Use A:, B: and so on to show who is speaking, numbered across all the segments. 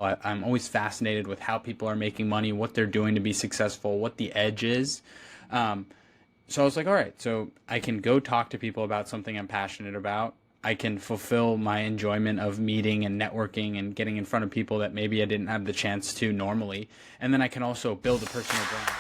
A: I'm always fascinated with how people are making money, what they're doing to be successful, what the edge is. Um, so I was like, all right, so I can go talk to people about something I'm passionate about. I can fulfill my enjoyment of meeting and networking and getting in front of people that maybe I didn't have the chance to normally. And then I can also build a personal brand.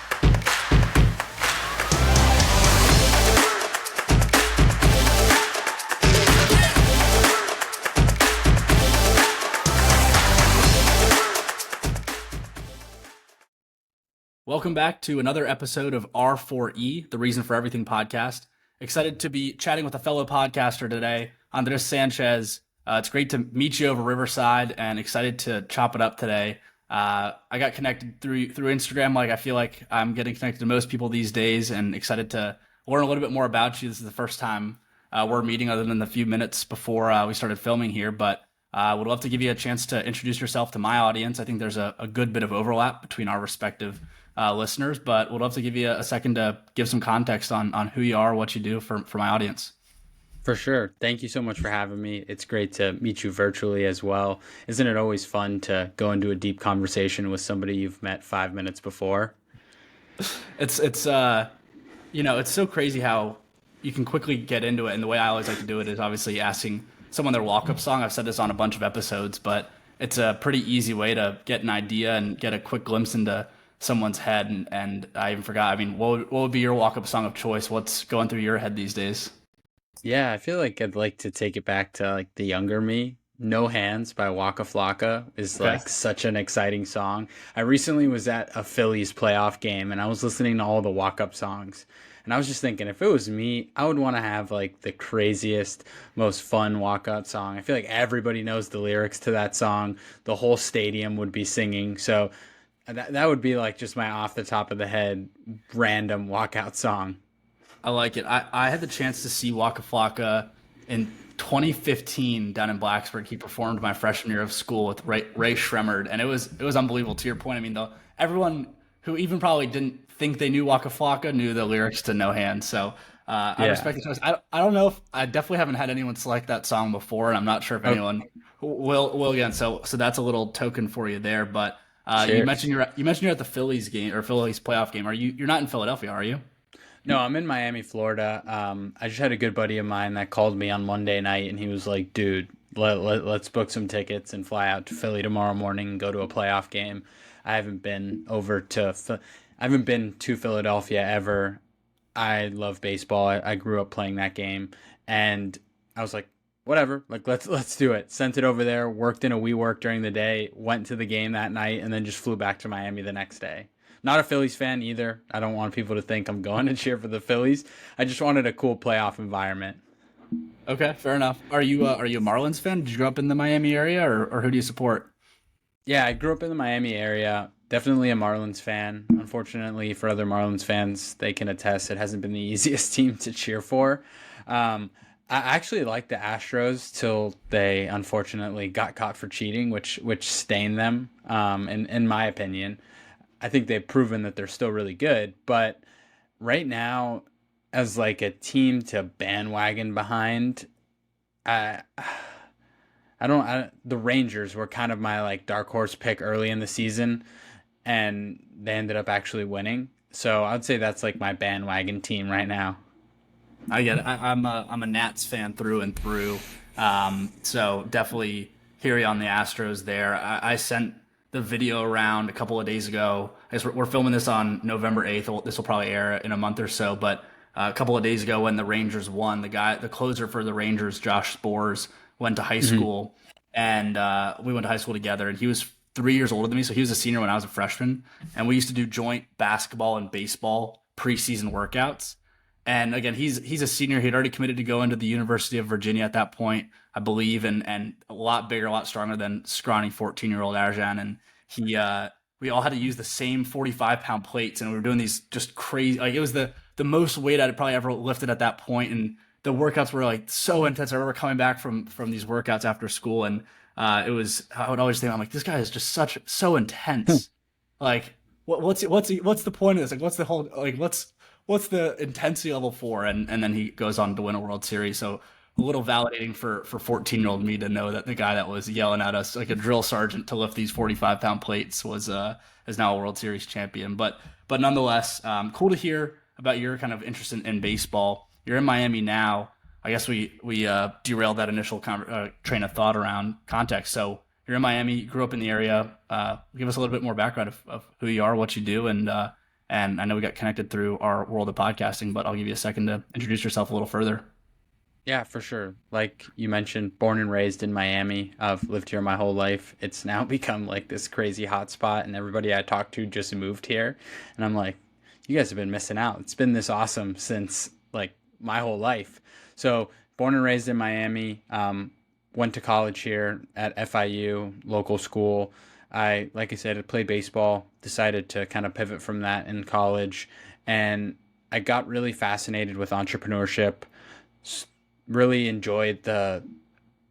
B: Welcome back to another episode of R4E, the Reason for Everything podcast. Excited to be chatting with a fellow podcaster today, Andres Sanchez. It's great to meet you over Riverside and excited to chop it up today. I got connected through Instagram. I feel like I'm getting connected to most people these days, and excited to learn a little bit more about you. This is the first time we're meeting other than the few minutes before we started filming here, but would love to give you a chance to introduce yourself to my audience. I think there's a good bit of overlap between our respective listeners, but would love to give you a second to give some context on who you are, what you do for my audience.
A: For sure. Thank you so much for having me. It's great to meet you virtually as well. Isn't it always fun to go into a deep conversation with somebody you've met 5 minutes before?
B: It's so crazy how you can quickly get into it. And the way I always like to do it is obviously asking someone their walk-up song. I've said this on a bunch of episodes, but it's a pretty easy way to get an idea and get a quick glimpse into someone's head. And I even forgot, what would be your walk-up song of choice? What's going through your head these days?
A: Yeah, I feel like I'd like to take it back to like the younger me. No Hands by Waka Flocka is
B: Okay.
A: like such an exciting song. I recently was at a Phillies playoff game and I was listening to all the walk-up songs. And I was just thinking, if it was me, I would want to have like the craziest, most fun walk-up song. I feel like everybody knows the lyrics to that song. The whole stadium would be singing. So that would be like just my off the top of the head random walkout song.
B: I like it. I had the chance to see Waka Flocka in 2015 down in Blacksburg. He performed my freshman year of school with Ray Shremmerd, and it was unbelievable. To your point, though, everyone who even probably didn't think they knew Waka Flocka knew the lyrics to No Hands. So I
A: Yeah.
B: respect the choice. I don't know if I definitely haven't had anyone select that song before, and I'm not sure if
A: Oh,
B: anyone will again. So that's a little token for you there. But you
A: cheers.
B: mentioned you're at the Phillies game or Phillies playoff game. You're not in Philadelphia, are you?
A: No, I'm in Miami, Florida. I just had a good buddy of mine that called me on Monday night, and he was like, "Dude, let's book some tickets and fly out to Philly tomorrow morning and go to a playoff game." I haven't been over to, I haven't been to Philadelphia ever. I love baseball. I grew up playing that game, and I was like, whatever, like let's do it. Sent it over there. Worked in a WeWork during the day. Went to the game that night, and then just flew back to Miami the next day. Not a Phillies fan either. I don't want people to think I'm going to cheer for the Phillies. I just wanted a cool playoff environment.
B: Okay, fair enough. Are you a Marlins fan? Did you grow up in the Miami area, or who do you support?
A: Yeah, I grew up in the Miami area. Definitely a Marlins fan. Unfortunately, for other Marlins fans, they can attest it hasn't been the easiest team to cheer for. I actually liked the Astros till they unfortunately got caught for cheating, which stained them. In my opinion, I think they've proven that they're still really good, but right now, as like a team to bandwagon behind, I the Rangers were kind of my like dark horse pick early in the season, and they ended up actually winning. So I'd say that's like my bandwagon team right now.
B: I get it. I'm a Nats fan through and through. So definitely hear you on the Astros there. I sent the video around a couple of days ago. I guess we're filming this on November 8th. This will probably air in a month or so, but a couple of days ago when the Rangers won, the closer for the Rangers, Josh Spores, went to high
A: Hmm.
B: school, and we went to high school together. And he was 3 years older than me, so he was a senior when I was a freshman. And we used to do joint basketball and baseball preseason workouts. And again, he's a senior. He'd already committed to go into the University of Virginia at that point, I believe, and a lot bigger, a lot stronger than scrawny 14-year-old Arjan. And he we all had to use the same 45-pound plates, and we were doing these just crazy. Like it was the most weight I'd probably ever lifted at that point, and the workouts were like so intense. I remember coming back from these workouts after school, and it was I would always think, I'm like, this guy is just so intense. Like what's the point of this? Like what's the whole like what's the intensity level for? And then he goes on to win a World Series. So a little validating for 14-year-old me to know that the guy that was yelling at us like a drill sergeant to lift these 45-pound plates was is now a World Series champion. But nonetheless, cool to hear about your kind of interest in baseball. You're in Miami now. I guess we derailed that initial train of thought around context. So you're in Miami, you grew up in the area. Give us a little bit more background of who you are, what you do, and I know we got connected through our world of podcasting, but I'll give you a second to introduce yourself a little further.
A: Yeah, for sure. Like you mentioned, born and raised in Miami. I've lived here my whole life. It's now become like this crazy hotspot, and everybody I talk to just moved here. And I'm like, you guys have been missing out. It's been this awesome since like my whole life. So, born and raised in Miami. Went to college here at FIU, local school. Like I said, I played baseball, decided to kind of pivot from that in college. And I got really fascinated with entrepreneurship, really enjoyed the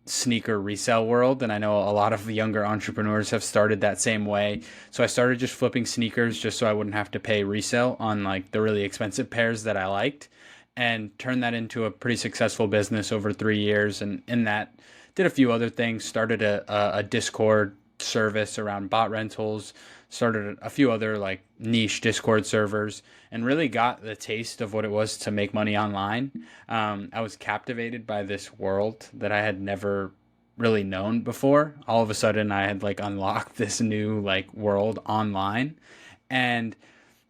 A: sneaker resale world, and I know a lot of younger entrepreneurs have started that same way. So I started just flipping sneakers just so I wouldn't have to pay resale on like the really expensive pairs that I liked, and turned that into a pretty successful business over 3 years. And in that, did a few other things, started a Discord service around bot rentals, started a few other like niche Discord servers, and really got the taste of what it was to make money online. I was captivated by this world that I had never really known before. All of a sudden, I had like unlocked this new like world online, and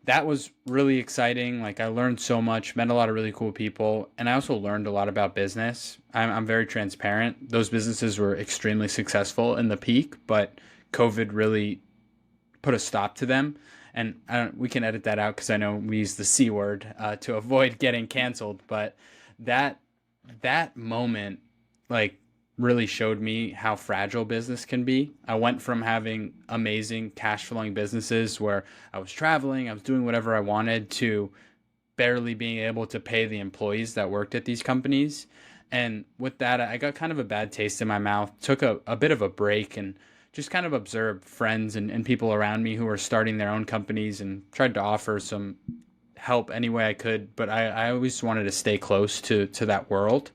A: that was really exciting. Like I learned so much, met a lot of really cool people, and I also learned a lot about business. I'm very transparent. Those businesses were extremely successful in the peak, but COVID really put a stop to them. And we can edit that out because I know we use the C word to avoid getting canceled. But that moment, like, really showed me how fragile business can be. I went from having amazing cash flowing businesses where I was traveling, I was doing whatever I wanted, to barely being able to pay the employees that worked at these companies. And with that, I got kind of a bad taste in my mouth, took a bit of a break, and just kind of observed friends and people around me who were starting their own companies, and tried to offer some help any way I could. But I always wanted to stay close to that world.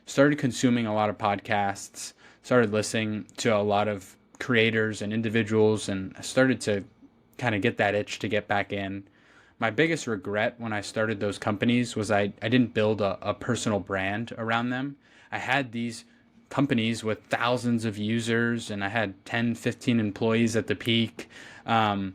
A: Started consuming a lot of podcasts, started listening to a lot of creators and individuals, and I started to kind of get that itch to get back in. My biggest regret when I started those companies was I didn't build a personal brand around them. I had these companies with thousands of users, and I had 10, 15 employees at the peak. And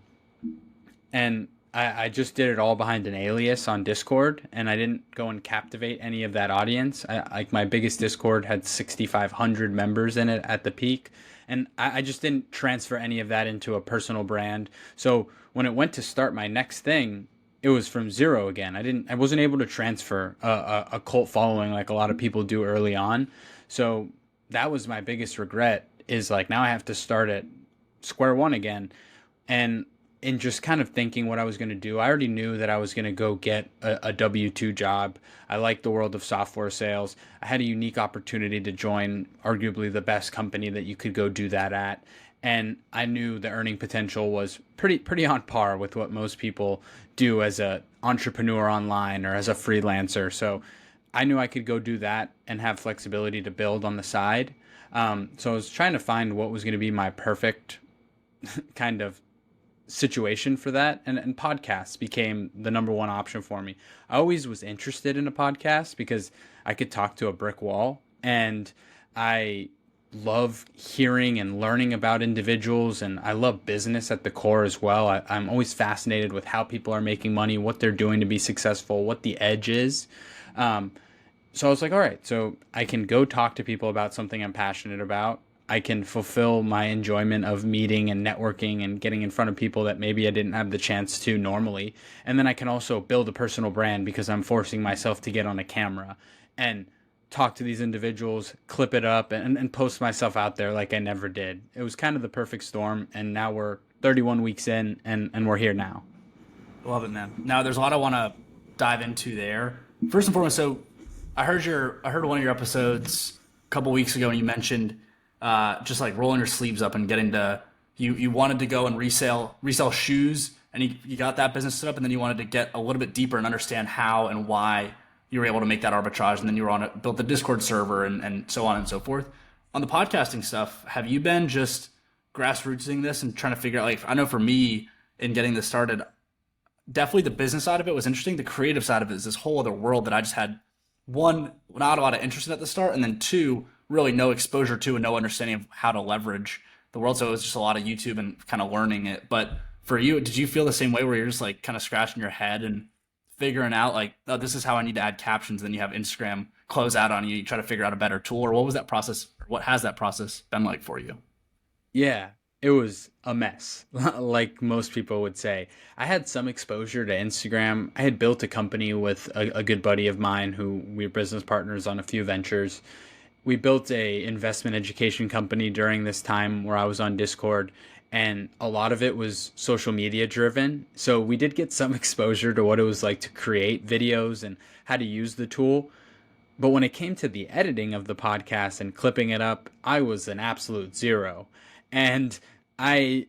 A: I just did it all behind an alias on Discord, and I didn't go and captivate any of that audience. Like my biggest Discord had 6,500 members in it at the peak, and I just didn't transfer any of that into a personal brand. So when it went to start my next thing, it was from zero again. I wasn't able to transfer a cult following like a lot of people do early on. So that was my biggest regret, is like now I have to start at square one again. And in just kind of thinking what I was going to do, I already knew that I was going to go get a W-2 job. I liked the world of software sales. I had a unique opportunity to join arguably the best company that you could go do that at. And I knew the earning potential was pretty on par with what most people do as a entrepreneur online or as a freelancer. So I knew I could go do that and have flexibility to build on the side. So I was trying to find what was going to be my perfect kind of situation for that, and podcasts became the number one option for me. I always was interested in a podcast because I could talk to a brick wall, and I love hearing and learning about individuals, and I love business at the core as well. I'm always fascinated with how people are making money, what they're doing to be successful, what the edge is. So I was like, all right, so I can go talk to people about something I'm passionate about. I can fulfill my enjoyment of meeting and networking and getting in front of people that maybe I didn't have the chance to normally. And then I can also build a personal brand because I'm forcing myself to get on a camera and talk to these individuals, clip it up, and post myself out there like I never did. It was kind of the perfect storm, and now we're 31 weeks in, and we're here now.
B: Love it, man. Now, there's a lot I want to dive into there. First and foremost, so I heard one of your episodes a couple weeks ago, and you mentioned just like rolling your sleeves up and getting to you wanted to go and resell shoes, and you got that business set up, and then you wanted to get a little bit deeper and understand how and why you were able to make that arbitrage, and then you were on it, built the Discord server, and so on and so forth. On the podcasting stuff, have you been just grassrootsing this and trying to figure out, like, I know for me in getting this started, definitely the business side of it was interesting. The creative side of it is this whole other world that I just had, one, not a lot of interest in at the start, and then two, really no exposure to and no understanding of how to leverage the world. So it was just a lot of YouTube and kind of learning it. But for you, did you feel the same way where you're just like kind of scratching your head and figuring out like, oh, this is how I need to add captions? Then you have Instagram close out on you. You try to figure out a better tool, or what was that process? Or what has that process been like for you?
A: Yeah, it was a mess, like most people would say. I had some exposure to Instagram. I had built a company with a good buddy of mine who we were business partners on a few ventures. We built a investment education company during this time where I was on Discord, and a lot of it was social media driven. So we did get some exposure to what it was like to create videos and how to use the tool. But when it came to the editing of the podcast and clipping it up, I was an absolute zero. And I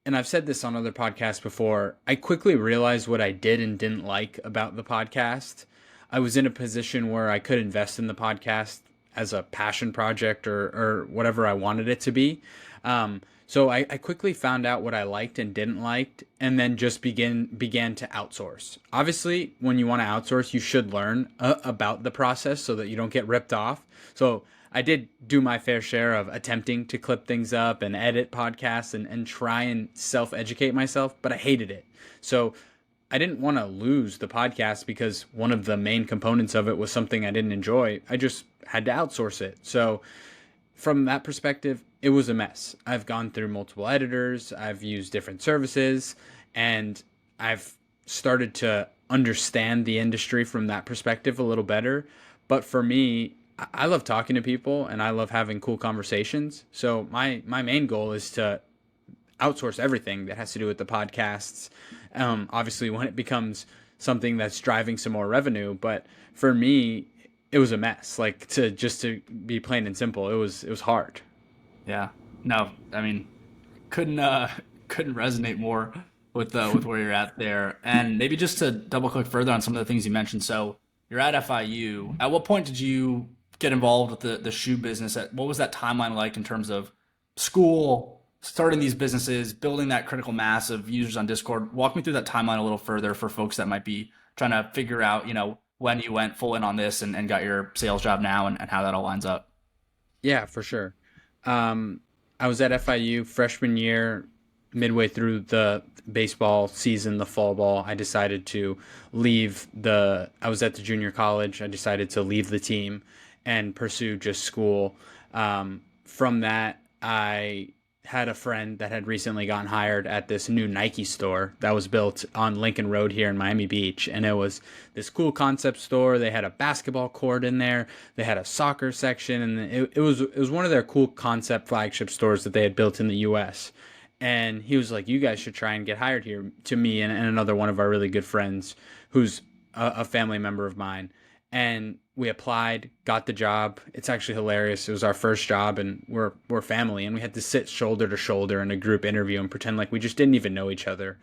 A: and I've said this on other podcasts before, I quickly realized what I did and didn't like about the podcast. I was in a position where I could invest in the podcast as a passion project or whatever I wanted it to be. So I quickly found out what I liked and didn't like, and then just began to outsource. Obviously, when you want to outsource, you should learn about the process so that you don't get ripped off. So I did do my fair share of attempting to clip things up and edit podcasts and try and self-educate myself, but I hated it. So I didn't want to lose the podcast because one of the main components of it was something I didn't enjoy. I just had to outsource it. So from that perspective, it was a mess. I've gone through multiple editors, I've used different services, and I've started to understand the industry from that perspective a little better. But for me, I love talking to people and I love having cool conversations. So my main goal is to outsource everything that has to do with the podcasts. Obviously, when it becomes something that's driving some more revenue, but for me, it was a mess. Like to be plain and simple, it was hard.
B: Yeah. No, I mean, couldn't couldn't resonate more with where you're at there. And maybe just to double click further on some of the things you mentioned. So you're at FIU. At what point did you get involved with the shoe business? What was that timeline like in terms of school, starting these businesses, building that critical mass of users on Discord? Walk me through that timeline a little further for folks that might be trying to figure out, when you went full in on this and got your sales job now, and how that all lines up.
A: Yeah, for sure. Um, I was at FIU freshman year, midway through the baseball season, the fall ball. I decided to I was at the junior college. I decided to leave the team and pursue just school. From that, I had a friend that had recently gotten hired at this new Nike store that was built on Lincoln Road here in Miami Beach. And it was this cool concept store. They had a basketball court in there. They had a soccer section. And it was one of their cool concept flagship stores that they had built in the US. And he was like, you guys should try and get hired here, to me and another one of our really good friends who's a family member of mine. And we applied, got the job. It's actually hilarious. It was our first job, and we're family, and we had to sit shoulder to shoulder in a group interview and pretend like we just didn't even know each other.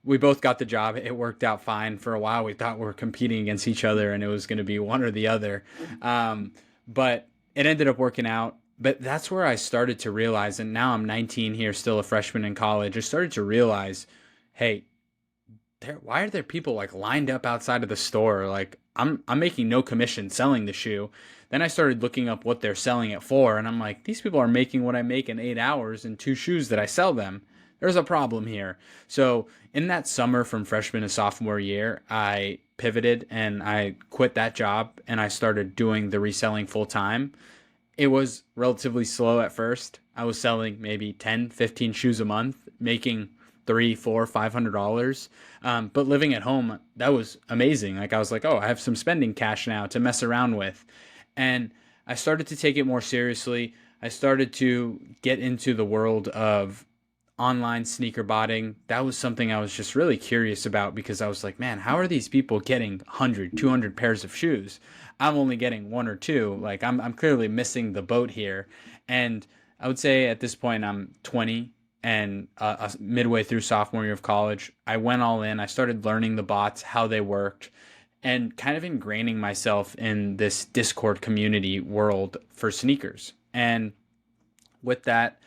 A: We both got the job. It worked out fine. For a while, we thought we were competing against each other, and it was going to be one or the other. But it ended up working out. But that's where I started to realize, and now I'm 19 here, still a freshman in college. I started to realize, hey, why are there people like lined up outside of the store? Like I'm making no commission selling the shoe. Then I started looking up what they're selling it for, and I'm like, these people are making what I make in 8 hours in two shoes that I sell them. There's a problem here. So in that summer from freshman to sophomore year, I pivoted and I quit that job and I started doing the reselling full time. It was relatively slow at first. I was selling maybe 10, 15 shoes a month, making three, four, $500. But living at home, that was amazing. Like I was like, oh, I have some spending cash now to mess around with. And I started to take it more seriously. I started to get into the world of online sneaker botting. That was something I was just really curious about because I was like, man, how are these people getting 100, 200 pairs of shoes? I'm only getting one or two. Like I'm clearly missing the boat here. And I would say at this point I'm 20 and midway through sophomore year of college, I went all in. I started learning the bots, how they worked, and kind of ingraining myself in this Discord community world for sneakers. And with that,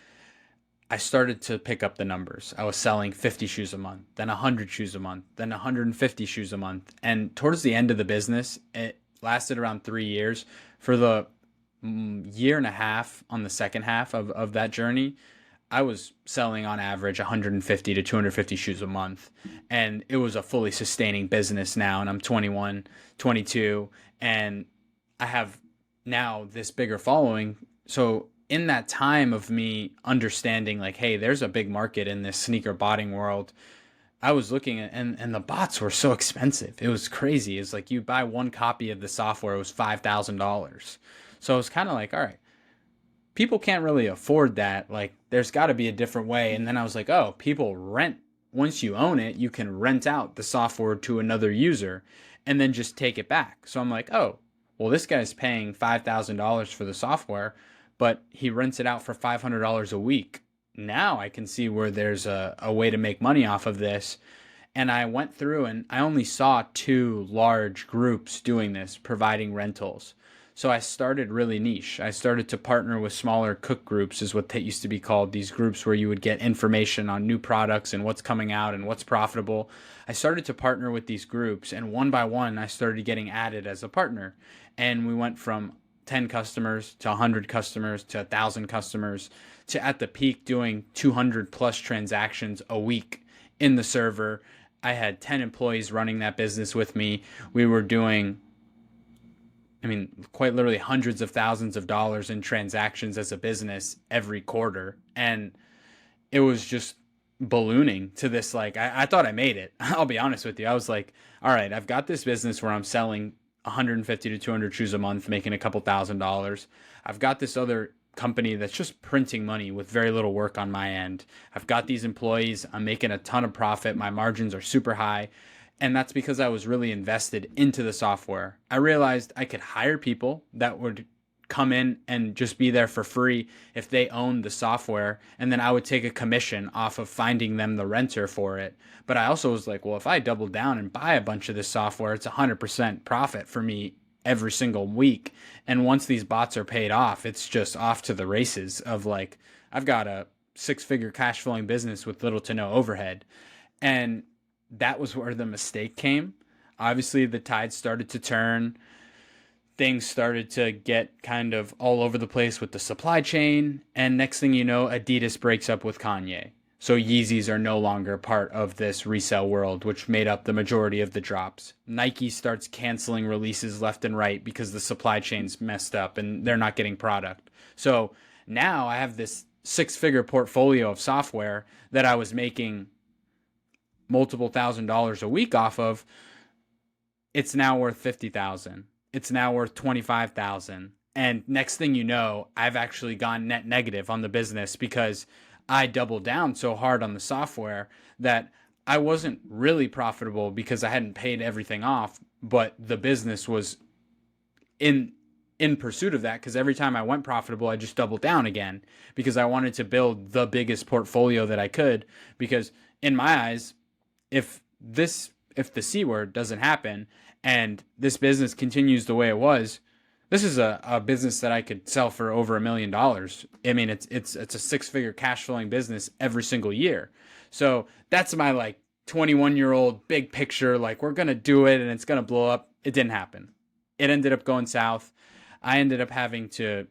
A: I started to pick up the numbers. I was selling 50 shoes a month, then 100 shoes a month, then 150 shoes a month. And towards the end of the business, it lasted around 3 years. For the year and a half on the second half of that journey, I was selling on average 150 to 250 shoes a month. And it was a fully sustaining business now. And I'm 21, 22, and I have now this bigger following. So in that time of me understanding like, hey, there's a big market in this sneaker botting world, I was looking at, and the bots were so expensive. It was crazy. It's like you buy one copy of the software, it was $5,000. So I was kind of like, all right, people can't really afford that. Like, there's got to be a different way. And then I was like, oh, people rent. Once you own it, you can rent out the software to another user and then just take it back. So I'm like, oh, well, this guy's paying $5,000 for the software, but he rents it out for $500 a week. Now I can see where there's a way to make money off of this. And I went through and I only saw two large groups doing this, providing rentals. So I started really niche. I started to partner with smaller cook groups, is what they used to be called, these groups where you would get information on new products and what's coming out and what's profitable. I started to partner with these groups, and one by one, I started getting added as a partner. And we went from 10 customers to 100 customers to 1,000 customers to at the peak doing 200 plus transactions a week in the server. I had 10 employees running that business with me. We were doing, I mean, quite literally hundreds of thousands of dollars in transactions as a business every quarter. And it was just ballooning to this. Like, I thought I made it. I'll be honest with you. I was like, all right, I've got this business where I'm selling 150 to 200 shoes a month, making a couple $1,000s. I've got this other company that's just printing money with very little work on my end. I've got these employees. I'm making a ton of profit. My margins are super high. And that's because I was really invested into the software. I realized I could hire people that would come in and just be there for free if they owned the software. And then I would take a commission off of finding them the renter for it. But I also was like, well, if I double down and buy a bunch of this software, it's 100% profit for me every single week. And once these bots are paid off, it's just off to the races of like, I've got a 6-figure cash flowing business with little to no overhead. And that was where the mistake came. Obviously, the tide started to turn. Things started to get kind of all over the place with the supply chain. And next thing you know, Adidas breaks up with Kanye. So Yeezys are no longer part of this resale world, which made up the majority of the drops. Nike starts canceling releases left and right because the supply chain's messed up and they're not getting product. So now I have this 6-figure portfolio of software that I was making multiple $1,000s a week off of. It's now worth 50,000. It's now worth 25,000. And next thing you know, I've actually gone net negative on the business because I doubled down so hard on the software that I wasn't really profitable because I hadn't paid everything off, but the business was in pursuit of that, because every time I went profitable, I just doubled down again because I wanted to build the biggest portfolio that I could. Because in my eyes, if the C word doesn't happen and this business continues the way it was, this is a business that I could sell for over $1 million. I mean, it's a 6-figure cash flowing business every single year. So that's my like 21-year-old big picture. Like, we're going to do it and it's going to blow up. It didn't happen. It ended up going south. I ended up having to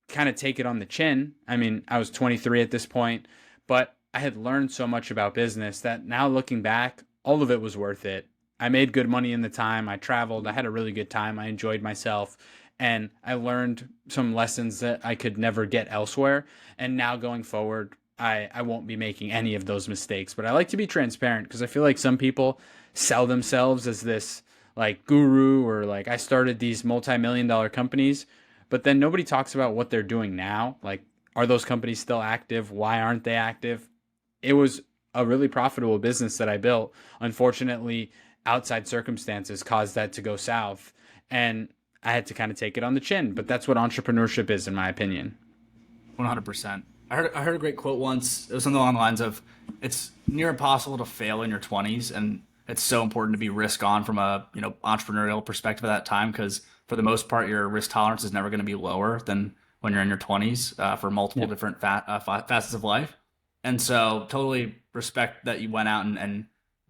A: kind of take it on the chin. I mean, I was 23 at this point, but I had learned so much about business that now looking back, all of it was worth it. I made good money in the time. I traveled. I had a really good time. I enjoyed myself. And I learned some lessons that I could never get elsewhere. And now going forward, I won't be making any of those mistakes. But I like to be transparent because I feel like some people sell themselves as this like guru, or like I started these multi-million-dollar companies, but then nobody talks about what they're doing now. Like, are those companies still active? Why aren't they active? It was a really profitable business that I built. Unfortunately, outside circumstances caused that to go south, and I had to kind of take it on the chin. But that's what entrepreneurship is, in my opinion.
B: 100%. I heard a great quote once. It was something along the lines of, "It's near impossible to fail in your 20s, and it's so important to be risk on from a entrepreneurial perspective at that time, because for the most part your risk tolerance is never going to be lower than when you're in your 20s, for multiple
A: Yeah.
B: different facets of life. And so totally respect that you went out and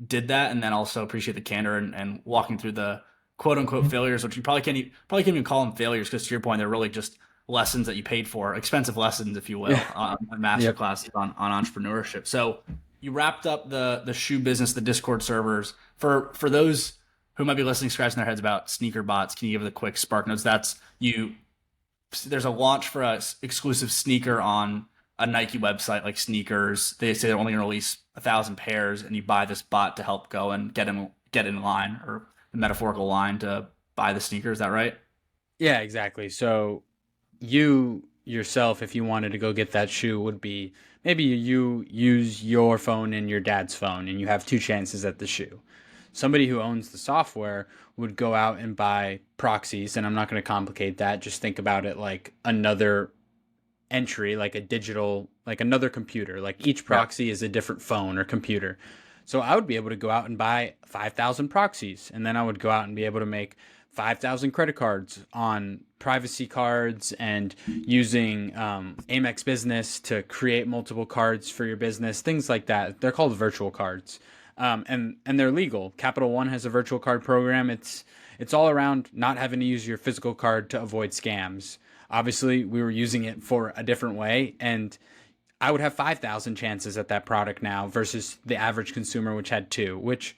B: did that, and then also appreciate the candor and walking through the quote unquote failures, which you probably can't even call them failures, because to your point, they're really just lessons that you paid for, expensive lessons, if you will,
A: Yeah.
B: master
A: Yep.
B: classes on entrepreneurship. So you wrapped up the shoe business, the Discord servers. For those who might be listening, scratching their heads about sneaker bots, can you give the quick spark notes? That's you. There's a launch for a exclusive sneaker on a Nike website, like sneakers. They say they're only going to release 1,000 pairs, and you buy this bot to help go and get in line, or the metaphorical line, to buy the sneaker. Is that right?
A: Yeah, exactly. So you yourself, if you wanted to go get that shoe, would be maybe you use your phone and your dad's phone, and you have two chances at the shoe. Somebody who owns the software would go out and buy proxies, and I'm not going to complicate that. Just think about it like another entry, like a digital, like another computer. Like each
B: Yeah.
A: proxy is a different phone or computer. So I would be able to go out and buy 5,000 proxies, and then I would go out and be able to make 5,000 credit cards on privacy cards, and using Amex Business to create multiple cards for your business, things like that. They're called virtual cards, and they're legal. Capital One has a virtual card program. It's all around not having to use your physical card to avoid scams. Obviously, we were using it for a different way, and I would have 5,000 chances at that product now versus the average consumer, which had two, which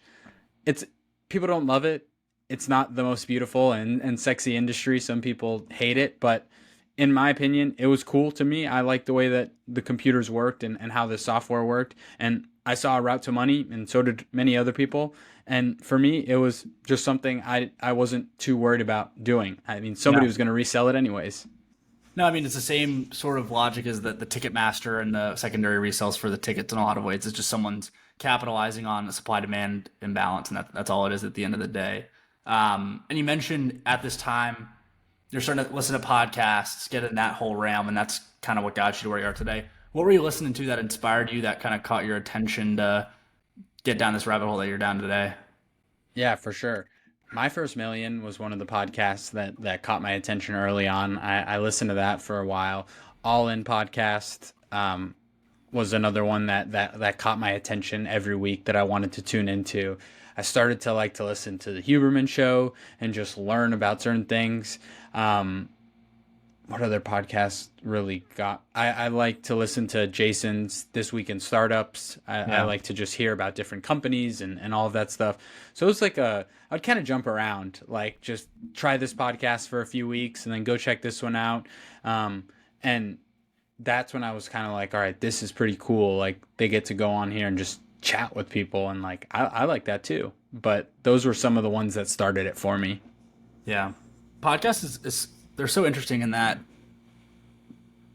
A: it's people don't love it. It's not the most beautiful and sexy industry. Some people hate it, but in my opinion, it was cool to me. I liked the way that the computers worked, and how the software worked. And I saw a route to money, and so did many other people. And for me, it was just something I wasn't too worried about doing. I mean, somebody
B: Yeah.
A: was going to resell it anyways.
B: No, I mean it's the same sort of logic as the Ticketmaster and the secondary resells for the tickets in a lot of ways. It's just someone's capitalizing on a supply demand imbalance, and that's all it is at the end of the day. And you mentioned at this time you're starting to listen to podcasts, get in that whole realm, and that's kind of what got you to where you are today. What were you listening to that inspired you, that kind of caught your attention to get down this rabbit hole that you're down today?
A: Yeah, for sure. My First Million was one of the podcasts that caught my attention early on. I listened to that for a while. All In podcast was another one that caught my attention every week that I wanted to tune into. I started to like to listen to the Huberman Show and just learn about certain things. What other podcasts really got? I like to listen to Jason's This Week in Startups. I
B: Yeah.
A: like to just hear about different companies and all of that stuff. So it was like I'd kind of jump around, like just try this podcast for a few weeks and then go check this one out. And that's when I was kind of like, all right, this is pretty cool. Like they get to go on here and just chat with people. And like, I like that too. But those were some of the ones that started it for me.
B: Yeah. Podcasts is they're so interesting in that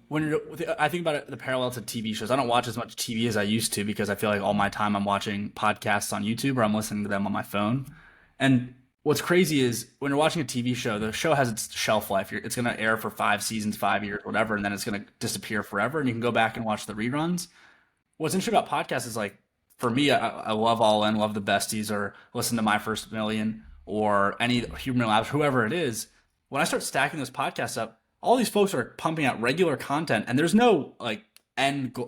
B: when I think about it, the parallel to TV shows. I don't watch as much TV as I used to, because I feel like all my time I'm watching podcasts on YouTube, or I'm listening to them on my phone. And what's crazy is when you're watching a TV show, the show has its shelf life. It's going to air for 5 seasons, 5 years, whatever, and then it's going to disappear forever. And you can go back and watch the reruns. What's interesting about podcasts is, like, for me, I love All In, love the Besties, or listen to My First Million, or any Human Labs, whoever it is. When I start stacking those podcasts up, all these folks are pumping out regular content, and there's no like end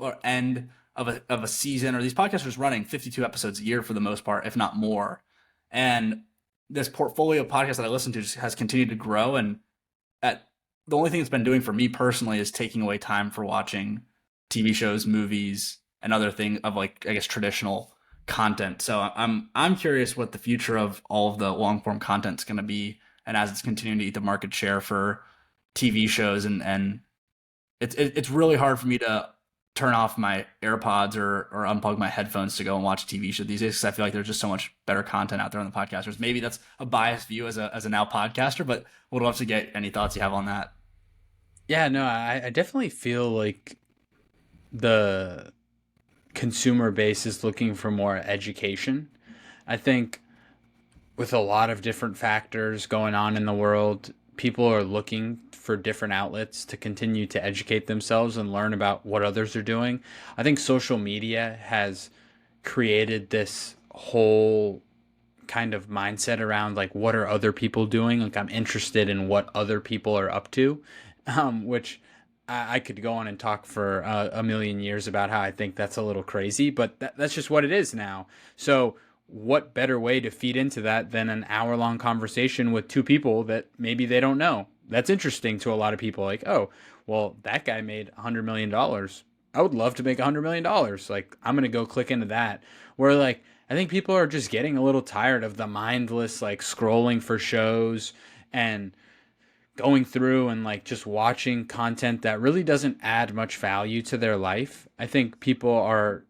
B: of a season, or these podcasts are just running 52 episodes a year for the most part, if not more. And this portfolio of podcasts that I listen to just has continued to grow, and at the only thing it's been doing for me personally is taking away time for watching TV shows, movies, and other things of, like, I guess, traditional content. So I'm curious what the future of all of the long form content is going to be, and as it's continuing to eat the market share for TV shows, and it's really hard for me to turn off my AirPods or unplug my headphones to go and watch TV show these days, because I feel like there's just so much better content out there on the podcasters. Maybe that's a biased view as a now podcaster, but would love to get any thoughts you have on that.
A: Yeah, no, I definitely feel like the consumer base is looking for more education. I think with a lot of different factors going on in the world, people are looking for different outlets to continue to educate themselves and learn about what others are doing. I think social media has created this whole kind of mindset around like what are other people doing. Like I'm interested in what other people are up to, which I could go on and talk for a million years about how I think that's a little crazy, but that's just what it is now. So what better way to feed into that than an hour long conversation with two people that maybe they don't know? That's interesting to a lot of people. Like, oh, well, that guy made $100 million. I would love to make $100 million. Like, I'm gonna go click into that. Where like I think people are just getting a little tired of the mindless like scrolling for shows and going through and like just watching content that really doesn't add much value to their life. I think people are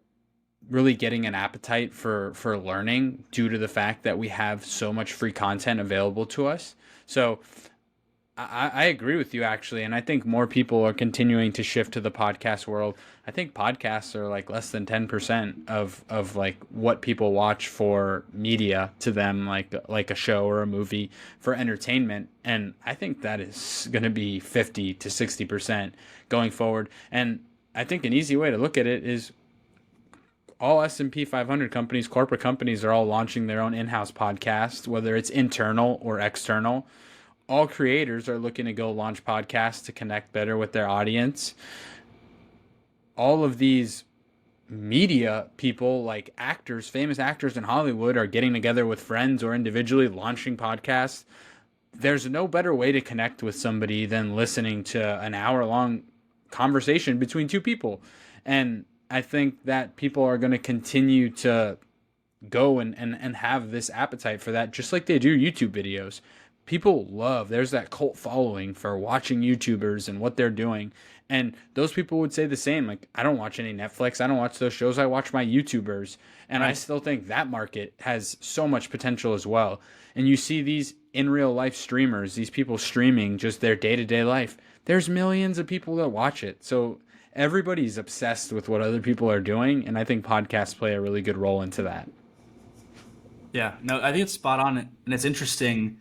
A: really getting an appetite for learning due to the fact that we have so much free content available to us. So I agree with you actually, and I think more people are continuing to shift to the podcast world. I think podcasts are like less than 10% of like what people watch for media to them, like a show or a movie for entertainment, and I think that is going to be 50 to 60% going forward. And I think an easy way to look at it is all S&P 500 companies, corporate companies, are all launching their own in-house podcast, whether it's internal or external. All creators are looking to go launch podcasts to connect better with their audience. All of these media people, like actors, famous actors in Hollywood, are getting together with friends or individually launching podcasts. There's no better way to connect with somebody than listening to an hour long conversation between two people. And I think that people are going to continue to go and have this appetite for that, just like they do YouTube videos. People love, there's that cult following for watching YouTubers and what they're doing. And those people would say the same. Like, I don't watch any Netflix. I don't watch those shows. I watch my YouTubers. And I
B: Right.
A: still think that market has so much potential as well. And you see these in real life streamers, these people streaming just their day to day life. There's millions of people that watch it. So everybody's obsessed with what other people are doing. And I think podcasts play a really good role into that.
B: Yeah, no, I think it's spot on, and it's interesting.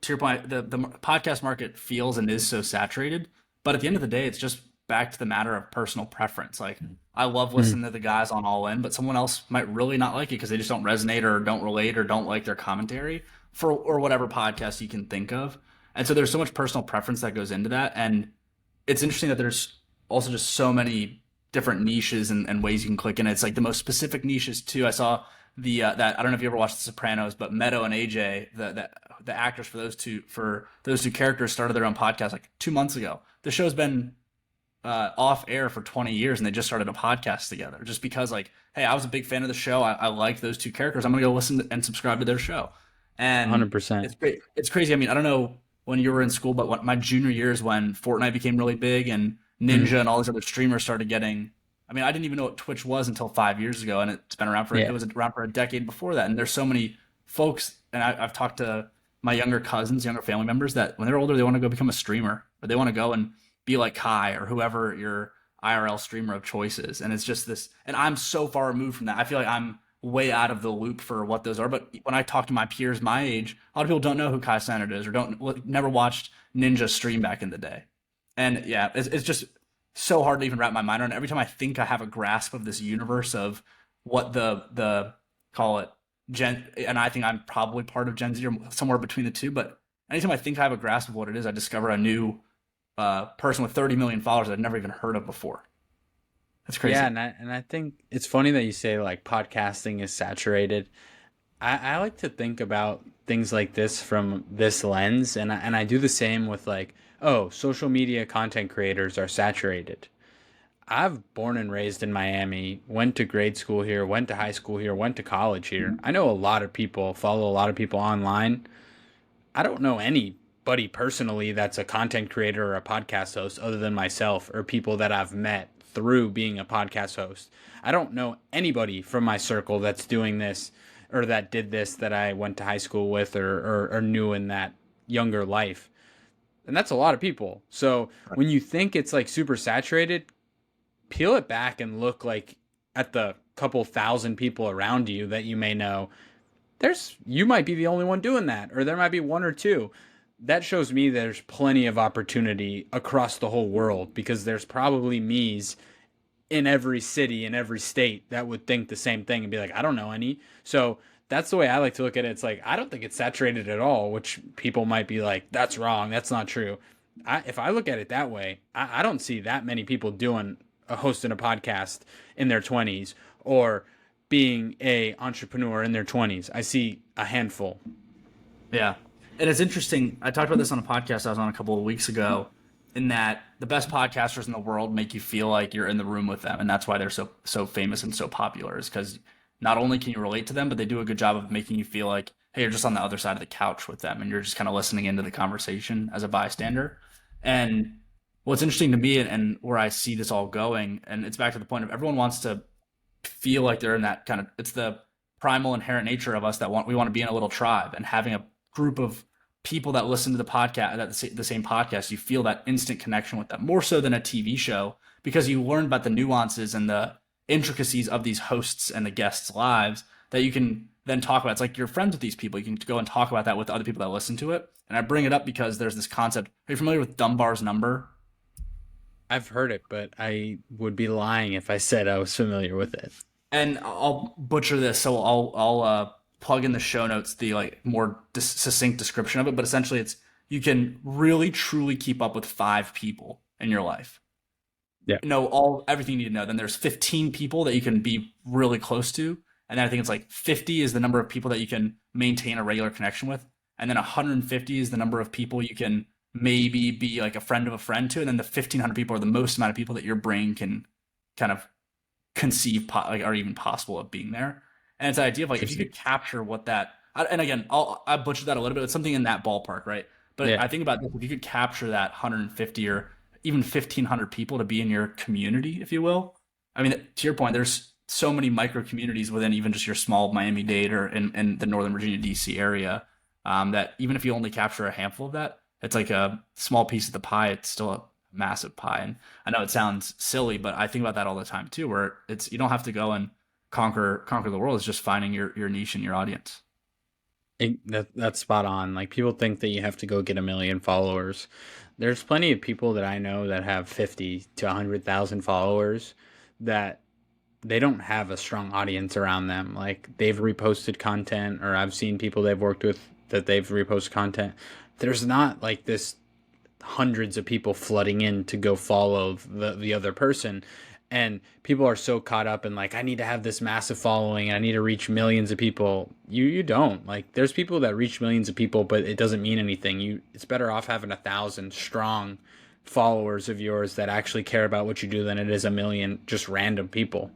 B: To your point, the podcast market feels and is so saturated, but at the end of the day, it's just back to the matter of personal preference. Like, I love listening to the guys on All In, but someone else might really not like it because they just don't resonate or don't relate or don't like their commentary for or whatever podcast you can think of. And so there's so much personal preference that goes into that, and it's interesting that there's also just so many different niches and ways you can click in. It's like the most specific niches too. I saw that I don't know if you ever watched The Sopranos, but Meadow and AJ, the actors for those two characters started their own podcast like 2 months ago. The show's been off air for 20 years, and they just started a podcast together just because, like, hey, I was a big fan of the show. I liked those two characters. I'm gonna go listen and subscribe to their show. And
A: 100%.
B: it's great. It's crazy. I mean, I don't know when you were in school, but my junior year is when Fortnite became really big and Ninja and all these other streamers started getting. I mean, I didn't even know what Twitch was until 5 years ago, and it's been around for
A: Yeah.
B: it was around for a decade before that. And there's so many folks, and I've talked to my younger cousins, younger family members, that when they're older, they want to go become a streamer, or they want to go and be like Kai or whoever your IRL streamer of choice is. And it's just this, and I'm so far removed from that. I feel like I'm way out of the loop for what those are. But when I talk to my peers my age, a lot of people don't know who Kai Cenat is or never watched Ninja stream back in the day. And yeah, it's just so hard to even wrap my mind around. Every time I think I have a grasp of this universe of what the call it Gen, and I think I'm probably part of Gen Z or somewhere between the two. But anytime I think I have a grasp of what it is, I discover a new person with 30 million followers that I've never even heard of before. That's
A: Yeah,
B: crazy.
A: and I think it's funny that you say like podcasting is saturated. I like to think about things like this from this lens, and I do the same with like, oh, social media content creators are saturated. I've born and raised in Miami, went to grade school here, went to high school here, went to college here. I know a lot of people, follow a lot of people online. I don't know anybody personally that's a content creator or a podcast host other than myself or people that I've met through being a podcast host. I don't know anybody from my circle that's doing this or that did this that I went to high school with or knew in that younger life. And that's a lot of people. So when you think it's like super saturated, peel it back and look like at the couple thousand people around you that you may know. You might be the only one doing that, or there might be one or two. That shows me there's plenty of opportunity across the whole world because there's probably me's in every city in every state that would think the same thing and be like, I don't know any. So that's the way I like to look at it. It's like I don't think it's saturated at all, which people might be like, that's wrong, that's not true. If I look at it that way, I don't see that many people hosting a podcast in their 20s or being a entrepreneur in their 20s. I see a handful.
B: Yeah. And it's interesting. I talked about this on a podcast I was on a couple of weeks ago, in that the best podcasters in the world make you feel like you're in the room with them. And that's why they're so famous and so popular, is because not only can you relate to them, but they do a good job of making you feel like, hey, you're just on the other side of the couch with them and you're just kind of listening into the conversation as a bystander. And what's interesting to me, and where I see this all going, and it's back to the point of everyone wants to feel like they're in that kind of, it's the primal inherent nature of us that we want to be in a little tribe, and having a group of people that listen to the podcast, the same podcast, you feel that instant connection with them, more so than a TV show, because you learn about the nuances and the intricacies of these hosts and the guests' lives that you can then talk about. It's like you're friends with these people. You can go and talk about that with other people that listen to it. And I bring it up because there's this concept. Are you familiar with Dunbar's number?
A: I've heard it, but I would be lying if I said I was familiar with it.
B: And I'll butcher this, so I'll plug in the show notes the like more succinct description of it. But essentially, it's you can really truly keep up with 5 people in your life.
A: Yeah.
B: Know everything you need to know. Then there's 15 people that you can be really close to, and then I think it's like 50 is the number of people that you can maintain a regular connection with, and then 150 is the number of people you can maybe be like a friend of a friend to, and then the 1,500 people are the most amount of people that your brain can kind of conceive like are even possible of being there. And it's the idea of like if you could capture what that, and again, I butchered that a little bit. It's something in that ballpark, right? But yeah. I think about this: if you could capture that 150 or even 1,500 people to be in your community, if you will. I mean, to your point, there's so many micro communities within even just your small Miami-Dade or in the Northern Virginia, DC area, that even if you only capture a handful of that, it's like a small piece of the pie. It's still a massive pie. And I know it sounds silly, but I think about that all the time too, where it's, you don't have to go and conquer the world. It's just finding your niche and your audience.
A: That's spot on. Like, people think that you have to go get 1 million followers. There's plenty of people that I know that have 50 to 100,000 followers that they don't have a strong audience around them. Like, they've reposted content, or I've seen people they've worked with that they've reposted content. There's not like this hundreds of people flooding in to go follow the other person. And people are so caught up in like, I need to have this massive following, and I need to reach millions of people. You don't. Like, there's people that reach millions of people, but it doesn't mean anything. It's better off having 1,000 strong followers of yours that actually care about what you do than it is 1 million just random people.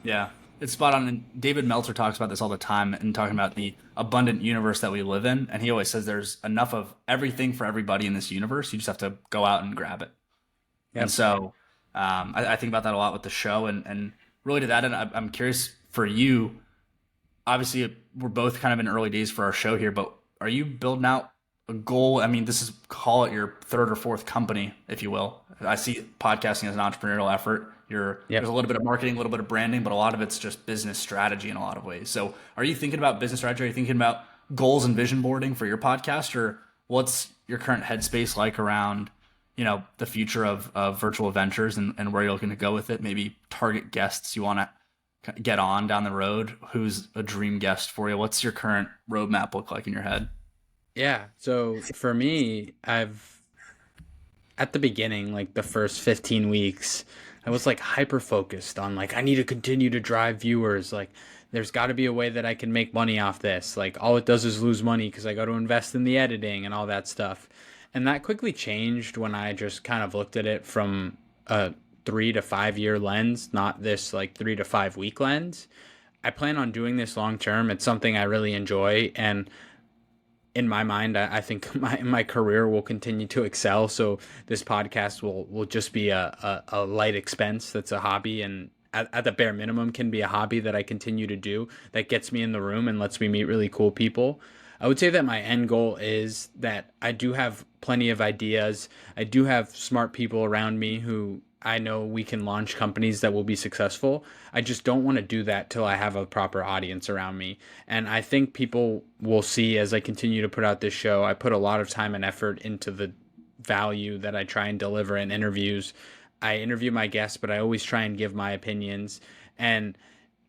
B: Yeah, it's spot on. And David Meltzer talks about this all the time, and talking about the abundant universe that we live in. And he always says there's enough of everything for everybody in this universe. You just have to go out and grab it. Yep. And so I think about that a lot with the show, and really to that end, I'm curious for you. Obviously, we're both kind of in early days for our show here, but are you building out a goal? I mean, this is, call it your 3rd or 4th company, if you will. I see podcasting as an entrepreneurial effort. There's a little bit of marketing, a little bit of branding, but a lot of it's just business strategy in a lot of ways. So are you thinking about business strategy? Are you thinking about goals and vision boarding for your podcast, or what's your current headspace like around, the future of virtual ventures and where you're looking to go with it? Maybe target guests you want to get on down the road. Who's a dream guest for you? What's your current roadmap look like in your head?
A: Yeah. So for me, at the beginning, like the first 15 weeks, I was like hyper focused on like, I need to continue to drive viewers. Like, there's got to be a way that I can make money off this. Like, all it does is lose money because I got to invest in the editing and all that stuff. And that quickly changed when I just kind of looked at it from a 3 to 5 year lens, not this like 3 to 5 week lens. I plan on doing this long term. It's something I really enjoy, and in my mind, I think my career will continue to excel. So this podcast will just be a light expense that's a hobby, and at the bare minimum can be a hobby that I continue to do that gets me in the room and lets me meet really cool people. I would say that my end goal is that I do have plenty of ideas. I do have smart people around me who I know we can launch companies that will be successful. I just don't want to do that till I have a proper audience around me. And I think people will see as I continue to put out this show, I put a lot of time and effort into the value that I try and deliver in interviews. I interview my guests, but I always try and give my opinions. And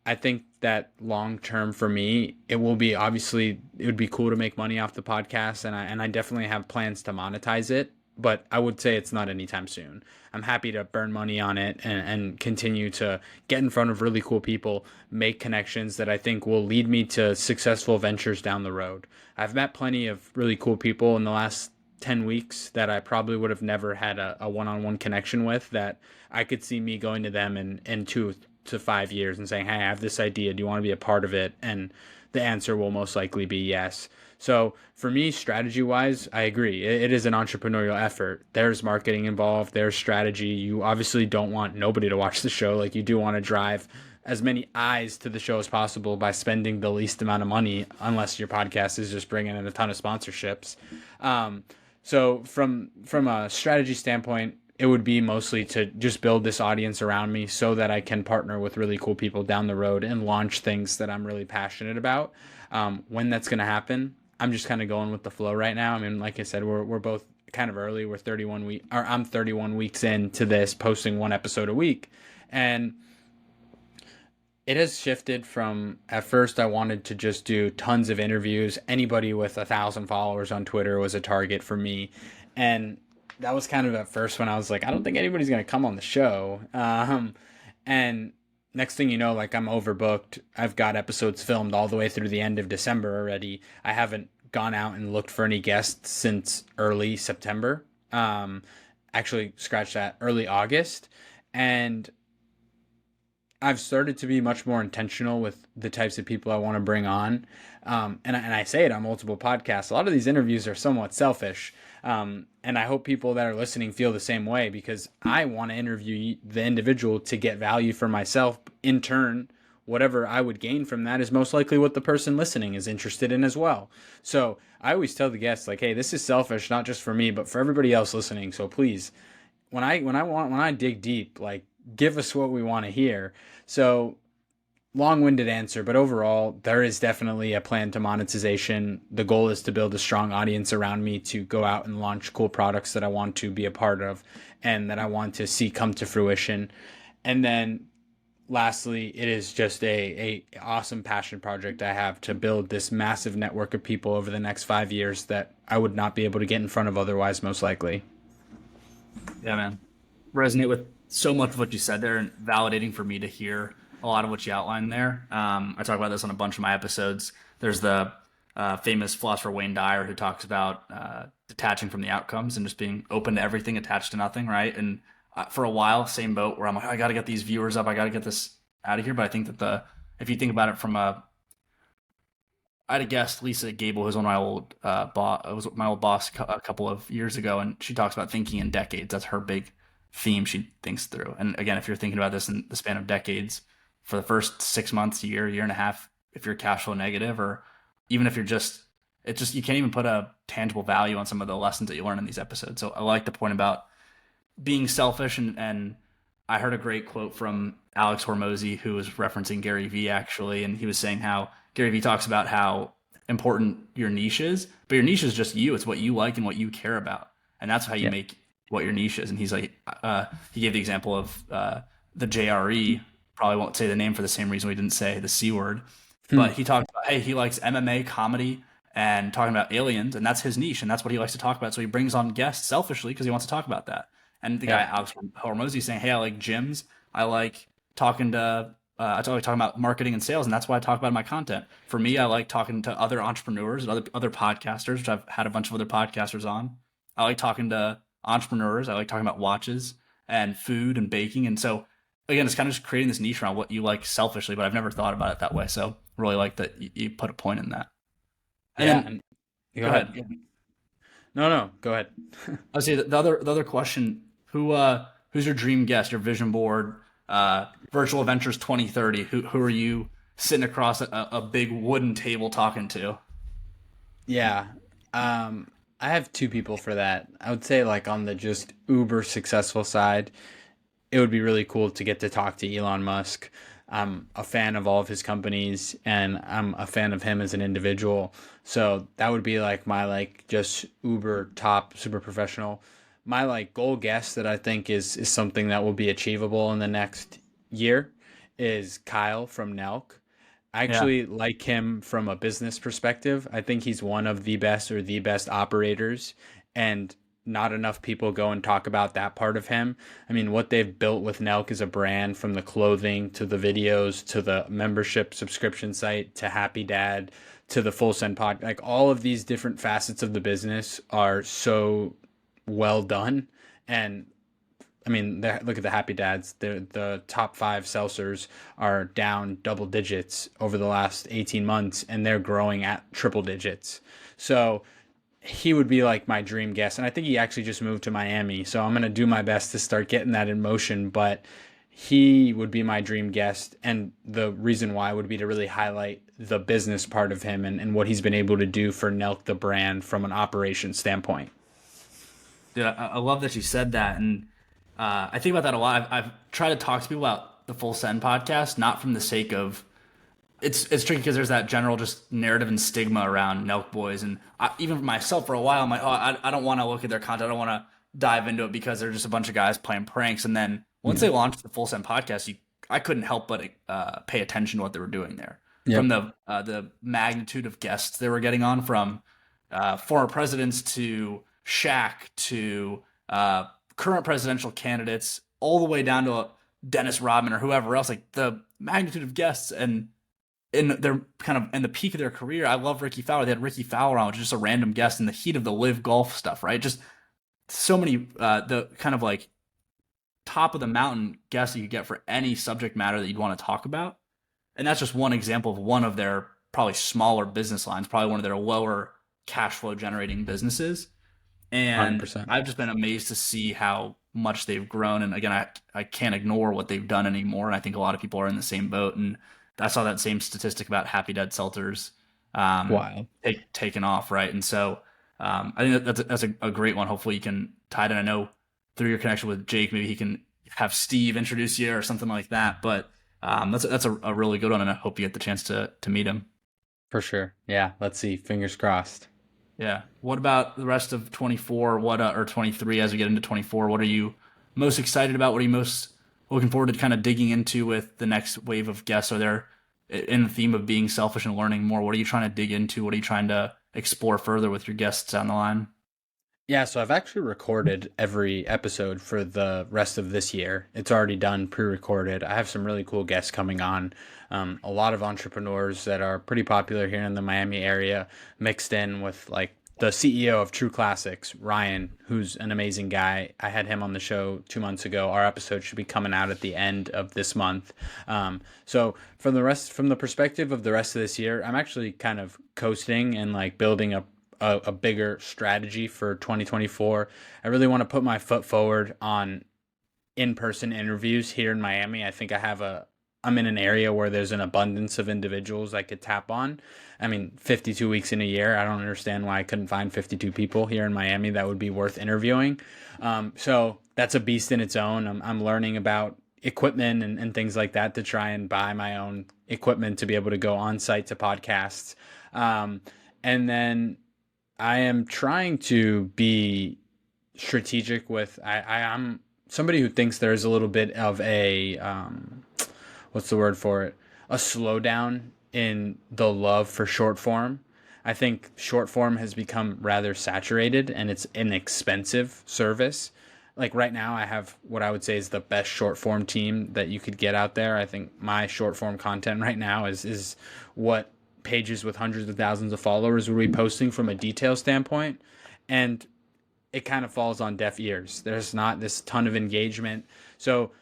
A: I think that long term for me, it will be obviously it would be cool to make money off the podcast, and I definitely have plans to monetize it. But I would say it's not anytime soon. I'm happy to burn money on it and continue to get in front of really cool people, make connections that I think will lead me to successful ventures down the road. I've met plenty of really cool people in the last 10 weeks that I probably would have never had a one-on-one connection with, that I could see me going to them in 2 to 5 years and saying, hey, I have this idea. Do you want to be a part of it? And the answer will most likely be yes. So for me, strategy wise, I agree. It is an entrepreneurial effort. There's marketing involved, there's strategy. You obviously don't want nobody to watch the show. Like, you do want to drive as many eyes to the show as possible by spending the least amount of money, unless your podcast is just bringing in a ton of sponsorships. So from a strategy standpoint, it would be mostly to just build this audience around me so that I can partner with really cool people down the road and launch things that I'm really passionate about. When that's going to happen, I'm just kind of going with the flow right now. I mean, like I said, we're both kind of early. I'm 31 weeks into this, posting one episode a week, and it has shifted from, at first I wanted to just do tons of interviews. Anybody with 1,000 followers on Twitter was a target for me. And that was kind of at first when I was like, I don't think anybody's going to come on the show. And next thing you know, like, I'm overbooked. I've got episodes filmed all the way through the end of December already. I haven't gone out and looked for any guests since early September. Actually, scratch that, early August. And I've started to be much more intentional with the types of people I want to bring on. And I say it on multiple podcasts. A lot of these interviews are somewhat selfish. And I hope people that are listening feel the same way, because I want to interview the individual to get value for myself. In turn, whatever I would gain from that is most likely what the person listening is interested in as well. So I always tell the guests, like, hey, this is selfish, not just for me, but for everybody else listening. So please, when I dig deep, like, give us what we want to hear. So, long-winded answer, but overall, there is definitely a plan to monetization. The goal is to build a strong audience around me to go out and launch cool products that I want to be a part of and that I want to see come to fruition. And then lastly, it is just a awesome passion project I have to build this massive network of people over the next 5 years that I would not be able to get in front of otherwise, most likely.
B: Yeah, man. Resonate with so much of what you said there, and validating for me to hear a lot of what you outlined there. I talk about this on a bunch of my episodes. There's the famous philosopher Wayne Dyer, who talks about detaching from the outcomes and just being open to everything, attached to nothing, right? And for a while, same boat, where I'm like, I got to get these viewers up, I got to get this out of here. But I think that if you think about it from I had a guest, Lisa Gable, who's on my old was my old boss a couple of years ago, and she talks about thinking in decades. That's her big theme she thinks through. And again, if you're thinking about this in the span of decades, for the first 6 months, year and a half, if you're cash flow negative, or even if you're you can't even put a tangible value on some of the lessons that you learn in these episodes. So I like the point about being selfish, and I heard a great quote from Alex Hormozy, who was referencing Gary Vee actually, and he was saying how Gary Vee talks about how important your niche is, but your niche is just you. It's what you like and what you care about, and that's how you make what your niche is. And he's like, he gave the example of the JRE. Probably won't say the name for the same reason we didn't say the C word, but he talked about, hey, he likes MMA, comedy, and talking about aliens, and that's his niche, and that's what he likes to talk about. So he brings on guests selfishly because he wants to talk about that. And the guy Alex Hormozy saying, hey, I like gyms, I like talking to I like talking about marketing and sales, and that's why I talk about my content. For me, I like talking to other entrepreneurs and other podcasters, which I've had a bunch of other podcasters on. I like talking to entrepreneurs. I like talking about watches and food and baking. And so again, it's kind of just creating this niche around what you like selfishly, but I've never thought about it that way. So really like that you put a point in that. And
A: go ahead. Yeah. No, go ahead.
B: I'll say the other question, who's your dream guest, your vision board, Virtual Adventures 2030? Who are you sitting across a big wooden table talking to?
A: Yeah. I have two people for that. I would say, like, on the just uber successful side, it would be really cool to get to talk to Elon Musk. I'm a fan of all of his companies, and I'm a fan of him as an individual. So that would be like my, like, just uber top super professional. My, like, goal guess that I think is something that will be achievable in the next year is Kyle from Nelk. I
B: Yeah.
A: actually like him from a business perspective. I think he's one of the best or the best operators, and not enough people go and talk about that part of him. I mean, what they've built with Nelk as a brand, from the clothing to the videos to the membership subscription site to Happy Dad to the Full Send Pod, like all of these different facets of the business are so well done. And I mean, look at the Happy Dads. The top five seltzers are down double digits over the last 18 months, and they're growing at triple digits. So he would be like my dream guest. And I think he actually just moved to Miami. So I'm going to do my best to start getting that in motion. But he would be my dream guest. And the reason why would be to really highlight the business part of him and what he's been able to do for Nelk, the brand, from an operations standpoint.
B: Dude, I love that you said that, and I think about that a lot. I've tried to talk to people about the Full Send podcast, not from the sake of it's tricky because there's that general just narrative and stigma around Nelk Boys, and even for myself for a while, I'm like, oh, I don't want to look at their content, I don't want to dive into it because they're just a bunch of guys playing pranks. And then once they launched the Full Send podcast, I couldn't help but pay attention to what they were doing there, from
A: Yep.
B: the magnitude of guests they were getting on, from former presidents to Shaq to current presidential candidates, all the way down to Dennis Rodman or whoever else. Like the magnitude of guests, and in their kind of in the peak of their career. I love Ricky Fowler. They had Ricky Fowler on, which is just a random guest in the heat of the live golf stuff, right? Just so many the kind of like top of the mountain guests that you get for any subject matter that you'd want to talk about. And that's just one example of one of their probably smaller business lines, probably one of their lower cash flow generating businesses. And
A: 100%.
B: I've just been amazed to see how much they've grown. And again, I can't ignore what they've done anymore. And I think a lot of people are in the same boat. And I saw that same statistic about Happy Dead Seltzers
A: Wild.
B: taken off, right? And so I think that's a great one. Hopefully you can tie it in. I know through your connection with Jake, maybe he can have Steve introduce you or something like that. But that's a really good one, and I hope you get the chance to meet him.
A: For sure. Yeah. Let's see. Fingers crossed.
B: Yeah. What about the rest of 24? What or 23 as we get into 24? What are you most excited about? What are you most looking forward to kind of digging into with the next wave of guests? Are there, in the theme of being selfish and learning more, what are you trying to dig into? What are you trying to explore further with your guests down the line?
A: Yeah, so I've actually recorded every episode for the rest of this year. It's already done, pre-recorded. I have some really cool guests coming on. A lot of entrepreneurs that are pretty popular here in the Miami area, mixed in with like the CEO of True Classics, Ryan, who's an amazing guy. I had him on the show 2 months ago. Our episode should be coming out at the end of this month. So from the perspective of the rest of this year, I'm actually kind of coasting and like building a bigger strategy for 2024. I really want to put my foot forward on in-person interviews here in Miami. I think I'm in an area where there's an abundance of individuals I could tap on. I mean, 52 weeks in a year. I don't understand why I couldn't find 52 people here in Miami that would be worth interviewing. So that's a beast in its own. I'm learning about equipment and things like that to try and buy my own equipment to be able to go on site to podcasts. And then I am trying to be strategic with I'm somebody who thinks there's a little bit of a what's the word for it? A slowdown in the love for short form. I think short form has become rather saturated and it's an expensive service. Like right now I have what I would say is the best short form team that you could get out there. I think my short form content right now is what pages with hundreds of thousands of followers would be posting from a detail standpoint, and it kind of falls on deaf ears. There's not this ton of engagement. So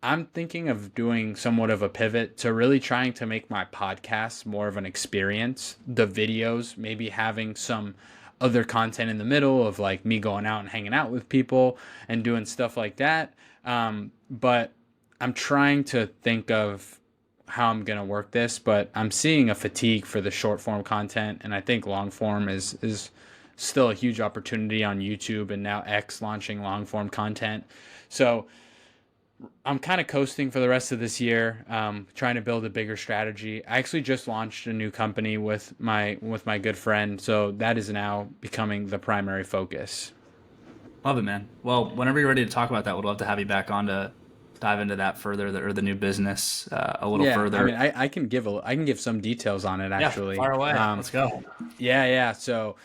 A: I'm thinking of doing somewhat of a pivot to really trying to make my podcast more of an experience. The videos, maybe having some other content in the middle of like me going out and hanging out with people and doing stuff like that. But I'm trying to think of how I'm going to work this, but I'm seeing a fatigue for the short form content. And I think long form is still a huge opportunity on YouTube, and now X launching long form content. So I'm kind of coasting for the rest of this year, trying to build a bigger strategy. I actually just launched a new company with my good friend. So that is now becoming the primary focus.
B: Love it, man. Well, whenever you're ready to talk about that, we'd love to have you back on to dive into that further, or the new business a little
A: Yeah, I
B: further.
A: mean, I can give I can give some details on it
B: Yeah,
A: actually.
B: fire away. Let's go.
A: Yeah. So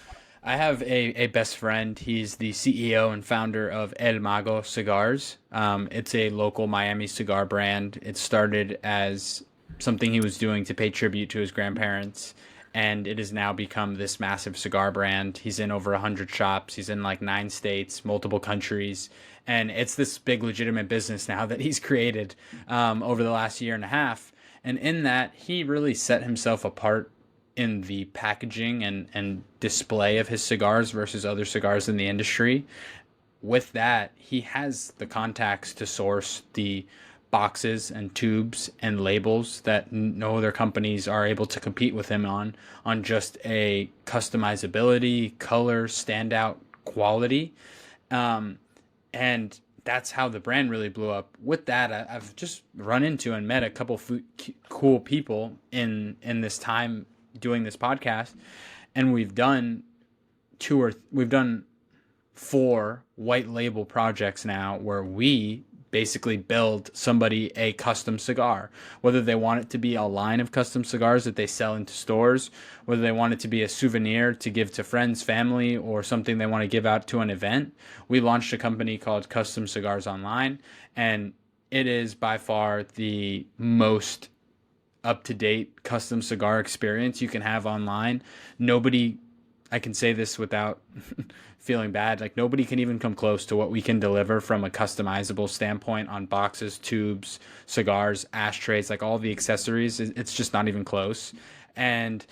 A: I have a best friend. He's the CEO and founder of El Mago Cigars. It's a local Miami cigar brand. It started as something he was doing to pay tribute to his grandparents, and it has now become this massive cigar brand. He's in over 100 shops. He's in like 9 states, multiple countries, and it's this big legitimate business now that he's created over the last year and a half. And in that, he really set himself apart in the packaging and display of his cigars versus other cigars in the industry. With that, he has the contacts to source the boxes and tubes and labels that no other companies are able to compete with him on just a customizability, color, standout quality. And that's how the brand really blew up. With that, I've just run into and met a couple cool people in this time doing this podcast, and we've done 4 white label projects now where we basically build somebody a custom cigar, whether they want it to be a line of custom cigars that they sell into stores, whether they want it to be a souvenir to give to friends, family, or something they want to give out to an event. We launched a company called Custom Cigars Online, and it is by far the most up to date custom cigar experience you can have online. Nobody, I can say this without feeling bad, like nobody can even come close to what we can deliver from a customizable standpoint on boxes, tubes, cigars, ashtrays, like all the accessories. It's just not even close. And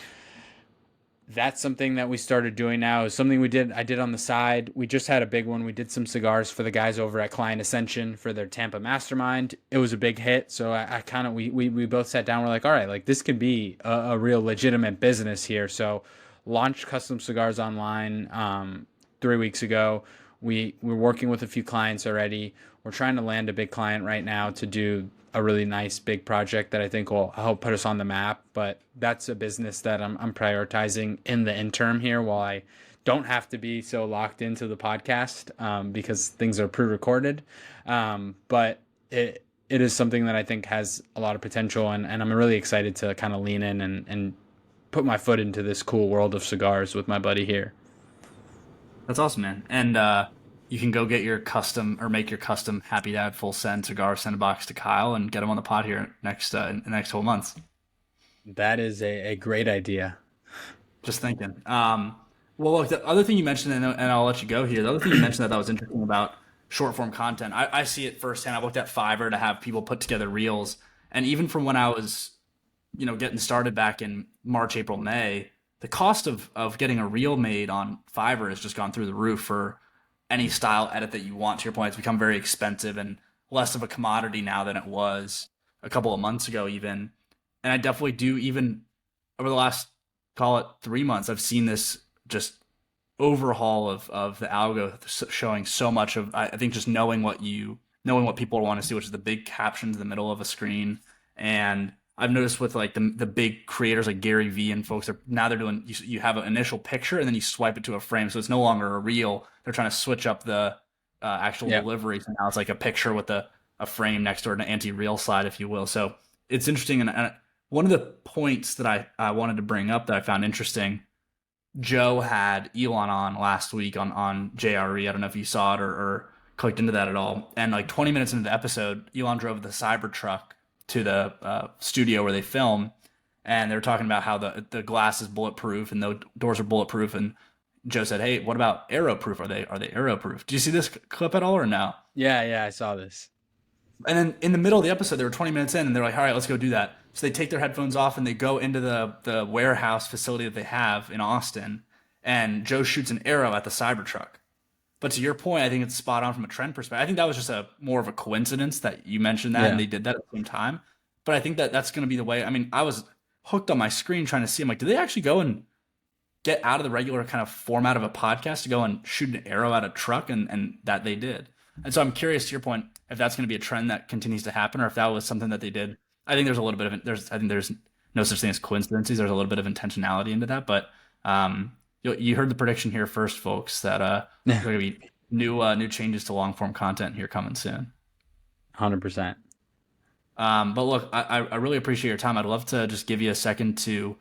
A: that's something that we started doing now, is something I did on the side. We just had a big one. We did some cigars for the guys over at Client Ascension for their Tampa Mastermind. It was a big hit. So I kind of, we both sat down. We're like, all right, like this could be a real legitimate business here. So launched Custom Cigars Online 3 weeks ago. We're working with a few clients already. We're trying to land a big client right now to do a really nice big project that I think will help put us on the map. But that's a business that I'm prioritizing in the interim here, while I don't have to be so locked into the podcast because things are pre-recorded. But it is something that I think has a lot of potential, and I'm really excited to kind of lean in and put my foot into this cool world of cigars with my buddy here.
B: That's awesome, man. And you can go get your custom, or make your custom Happy Dad full send cigar, send a box to Kyle, and get him on the pod here next in the next 12 months.
A: That is a great idea.
B: Just thinking. Well, look, the other thing you mentioned, and I'll let you go here. The other thing you mentioned that was interesting about short form content, I see it firsthand. I've looked at Fiverr to have people put together reels, and even from when I was, getting started back in March, April, May, the cost of getting a reel made on Fiverr has just gone through the roof for any style edit that you want. To your point, it's become very expensive and less of a commodity now than it was a couple of months ago, even. And I definitely do, even over the last, call it 3 months, I've seen this just overhaul of the algo showing so much of, I think, just knowing what people want to see, which is the big captions in the middle of a screen. And I've noticed with like the big creators like Gary Vee and folks, they're doing, you have an initial picture and then you swipe it to a frame. So it's no longer a reel. They're trying to switch up the actual delivery. So now it's like a picture with a frame next to it, an anti-reel slide, if you will. So it's interesting. And one of the points that I wanted to bring up that I found interesting, Joe had Elon on last week on JRE. I don't know if you saw it or clicked into that at all. And like 20 minutes into the episode, Elon drove the Cybertruck to the studio where they film, and they were talking about how the glass is bulletproof and the doors are bulletproof. And Joe said, "Hey, what about arrow-proof? Are they arrow-proof?" Do you see this clip at all or no?
A: Yeah, I saw this.
B: And then in the middle of the episode, they were 20 minutes in, and they're like, "All right, let's go do that." So they take their headphones off and they go into the warehouse facility that they have in Austin, and Joe shoots an arrow at the Cybertruck. But to your point, I think it's spot on from a trend perspective. I think that was just more of a coincidence that you mentioned that and they did that at the same time. But I think that's going to be the way. I mean, I was hooked on my screen trying to see. I'm like, did they actually go and get out of the regular kind of format of a podcast to go and shoot an arrow at a truck? And that they did. And so I'm curious, to your point, if that's going to be a trend that continues to happen, or if that was something that they did. I think there's a little bit of I think there's no such thing as coincidences. There's a little bit of intentionality into that. But you heard the prediction here first, folks, that there's going to be new changes to long form content here coming soon.
A: 100%.
B: But look, I really appreciate your time. I'd love to just give you a second to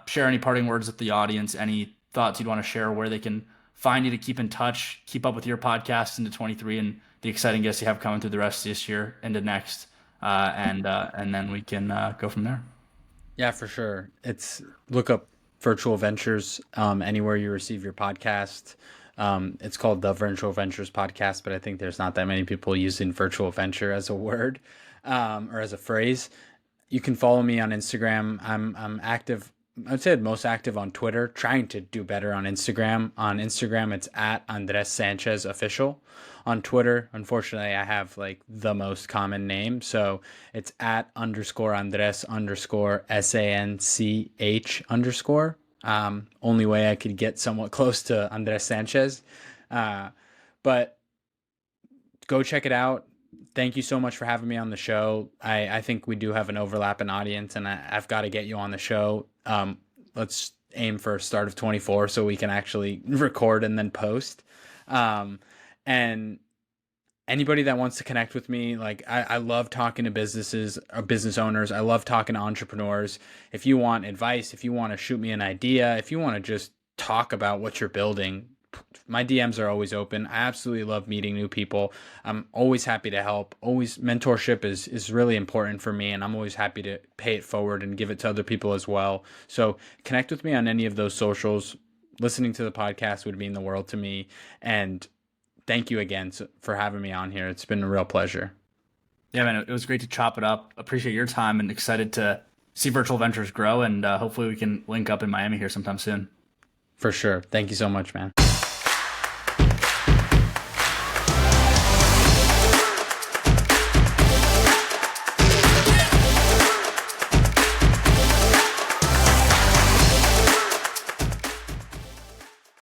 B: share any parting words with the audience, any thoughts you'd want to share, where they can find you to keep in touch, keep up with your podcast into 23 and the exciting guests you have coming through the rest of this year into next. And then we can go from there.
A: Yeah, for sure. It's look up Virtual Ventures anywhere you receive your podcast. It's called the Virtual Ventures podcast, but I think there's not that many people using virtual venture as a word or as a phrase. You can follow me on Instagram. I'm active. I'd say most active on Twitter, trying to do better on Instagram. On Instagram, it's at Andres Sanchez Official. On Twitter, unfortunately, I have like the most common name. So it's at _Andres _SANCH _. Only way I could get somewhat close to Andres Sanchez. But go check it out. Thank you so much for having me on the show. I think we do have an overlap in audience, and I've got to get you on the show. Let's aim for start of 24 so we can actually record and then post. And anybody that wants to connect with me, like I love talking to businesses or business owners. I love talking to entrepreneurs. If you want advice, if you want to shoot me an idea, if you want to just talk about what you're building, my DMs are always open. I absolutely love meeting new people. I'm always happy to help. Always mentorship is really important for me, and I'm always happy to pay it forward and give it to other people as well. So connect with me on any of those socials. Listening to the podcast would mean the world to me. And thank you again for having me on here. It's been a real pleasure.
B: Yeah, man, it was great to chop it up. Appreciate your time and excited to see Virtual Ventures grow. And hopefully we can link up in Miami here sometime soon.
A: For sure. Thank you so much, man.